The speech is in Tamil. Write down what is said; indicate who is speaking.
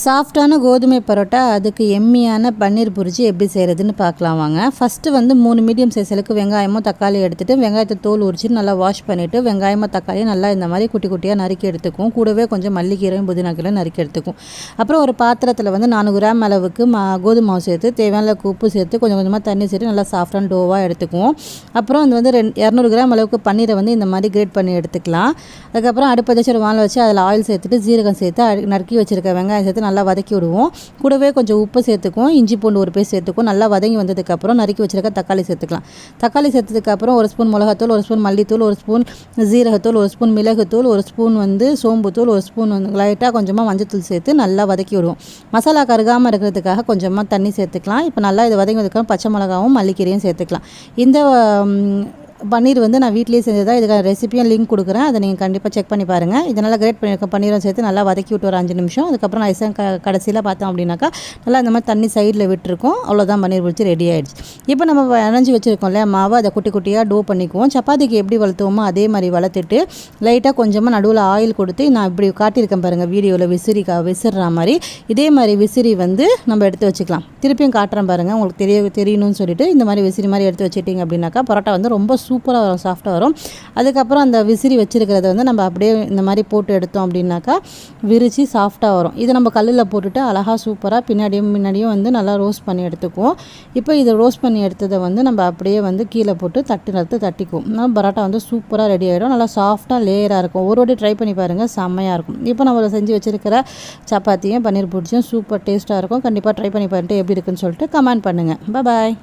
Speaker 1: சாஃப்டான கோதுமை பரோட்டா, அதுக்கு எம்மியான பன்னீர் புரிஜி எப்படி செய்கிறதுன்னு பார்க்கலாம் வாங்க. ஃபஸ்ட்டு வந்து 3 மீடியம் சைஸ் அளவுக்கு வெங்காயமும் தக்காளி எடுத்துகிட்டு வெங்காயத்தை தோல் உரிச்சிட்டு நல்லா வாஷ் பண்ணிவிட்டு வெங்காயமும் தக்காளியும் நல்லா இந்த மாதிரி குட்டி குட்டியாக நறுக்கி எடுத்துக்கும். கூடவே கொஞ்சம் மல்லிக்கீரையும் புதினா கீரையும் நறுக்கி எடுத்துக்கும். அப்புறம் ஒரு பாத்திரத்தில் வந்து 400 கிராம் அளவுக்கு கோதுமை மாவு சேர்த்து தேவையான உப்பு சேர்த்து கொஞ்சம் கொஞ்சமாக தண்ணி சேர்த்து நல்லா சாஃப்டான டோவாக எடுத்துக்குவோம். அப்புறம் அது வந்து 200 கிராம் அளவுக்கு பன்னீரை வந்து இந்த மாதிரி கிரேட் பண்ணி எடுத்துக்கலாம். அதுக்கப்புறம் அடுப்பு வச்சு ஒரு வானல் வச்சு அதில் ஆயில் சேர்த்துட்டு ஜீரகம் சேர்த்து நறுக்கி வச்சுருக்க வெங்காயம் சேர்த்து நல்லா வதக்கி விடுவோம். கூடவே கொஞ்சம் உப்பு சேர்த்துக்கும், இஞ்சி பூண்டு ஒரு பேஸ்ட் சேர்த்துக்கும். நல்லா வதங்கி வந்ததுக்கப்புறம் நறுக்கி வச்சுருக்க தக்காளி சேர்த்துக்கலாம். தக்காளி சேர்த்ததுக்கப்புறம் 1 ஸ்பூன் மிளகாத்தூள், 1 ஸ்பூன் மல்லித்தூள், 1 ஸ்பூன் ஜீரகத்தூள், 1 ஸ்பூன் மிளகுத்தூள், 1 ஸ்பூன் வந்து சோம்புத்தூள், 1 ஸ்பூன் வந்து லைட்டாக கொஞ்சமாக மஞ்சத்தூள் சேர்த்து நல்லா வதக்கி விடுவோம். மசாலா கருகாமல் இருக்கிறதுக்காக கொஞ்சமாக தண்ணி சேர்த்துக்கலாம். இப்போ நல்லா இது வதங்கி வதக்கலாம். பச்சை மிளகாவும் மல்லிக்கீரையும் சேர்த்துக்கலாம். இந்த பன்னீர் வந்து நான் வீட்டிலேயே செஞ்சதா. இதுக்கான ரெசிபியும் லிங்க் கொடுக்குறேன், அதை நீங்கள் கண்டிப்பாக செக் பண்ணி பாருங்கள். இதனால் கிரேட் பண்ணியிருக்க பன்னீரும் சேர்த்து நல்லா வதக்கி விட்டு ஒரு 5 நிமிஷம். அதுக்கப்புறம் நான் கடைசியில் பார்த்தோம் அப்படின்னாக்கா நல்லா இந்த மாதிரி தண்ணி சைடில் விட்டுருக்கோம். அவ்வளோதான், பன்னீர் பிடிச்சி ரெடி ஆகிடுச்சு. இப்போ நம்ம அணைஞ்சி வச்சுருக்கோம் இல்லையா மாவை, அதை குட்டி குட்டியாக டோ பண்ணிக்குவோம். சப்பாத்திக்கு எப்படி வளர்த்துவோமோ அதே மாதிரி வளர்த்துட்டு லைட்டாக கொஞ்சமாக நடுவில் ஆயில் கொடுத்து நான் இப்படி காட்டியிருக்கேன் பாருங்கள் வீடியோவில் விசிறுற மாதிரி. இதே மாதிரி விசிறி வந்து நம்ம எடுத்து வச்சுக்கலாம். திருப்பியும் காட்டுறேன் பாருங்கள், உங்களுக்கு தெரியணும்னு சொல்லிட்டு இந்த மாதிரி விசிறி மாதிரி எடுத்து வச்சுட்டிங்க அப்படின்னாக்கா பரோட்டா வந்து ரொம்ப சூப்பராக வரும், சாஃப்டாக வரும். அதுக்கப்புறம் அந்த விசிறி வச்சுருக்கிறத வந்து நம்ம அப்படியே இந்த மாதிரி போட்டு எடுத்தோம் அப்படின்னாக்கா விரிச்சு சாஃப்டாக வரும். இதை நம்ம கல்லில் போட்டுட்டு அழகாக சூப்பராக முன்னாடியும் வந்து நல்லா ரோஸ்ட் பண்ணி எடுத்துக்குவோம். இப்போ இதை ரோஸ்ட் பண்ணி எடுத்ததை வந்து நம்ம அப்படியே வந்து கீழே போட்டு தட்டிக்குவோம். நம்ம பரோட்டா வந்து சூப்பராக ரெடி ஆகிடும். நல்லா சாஃப்டாக லேயராக இருக்கும். ஒரு வாட்டி ட்ரை பண்ணி பாருங்கள், செம்மையாக இருக்கும். இப்போ நம்ம செஞ்சு வச்சுருக்கிற சப்பாத்தியும் பன்னீர் புரிஜியும் சூப்பர் டேஸ்ட்டாக இருக்கும். கண்டிப்பாக ட்ரை பண்ணி பாருட்டு எப்படி இருக்குன்னு சொல்லிட்டு கமெண்ட் பண்ணுங்கள். பாய்.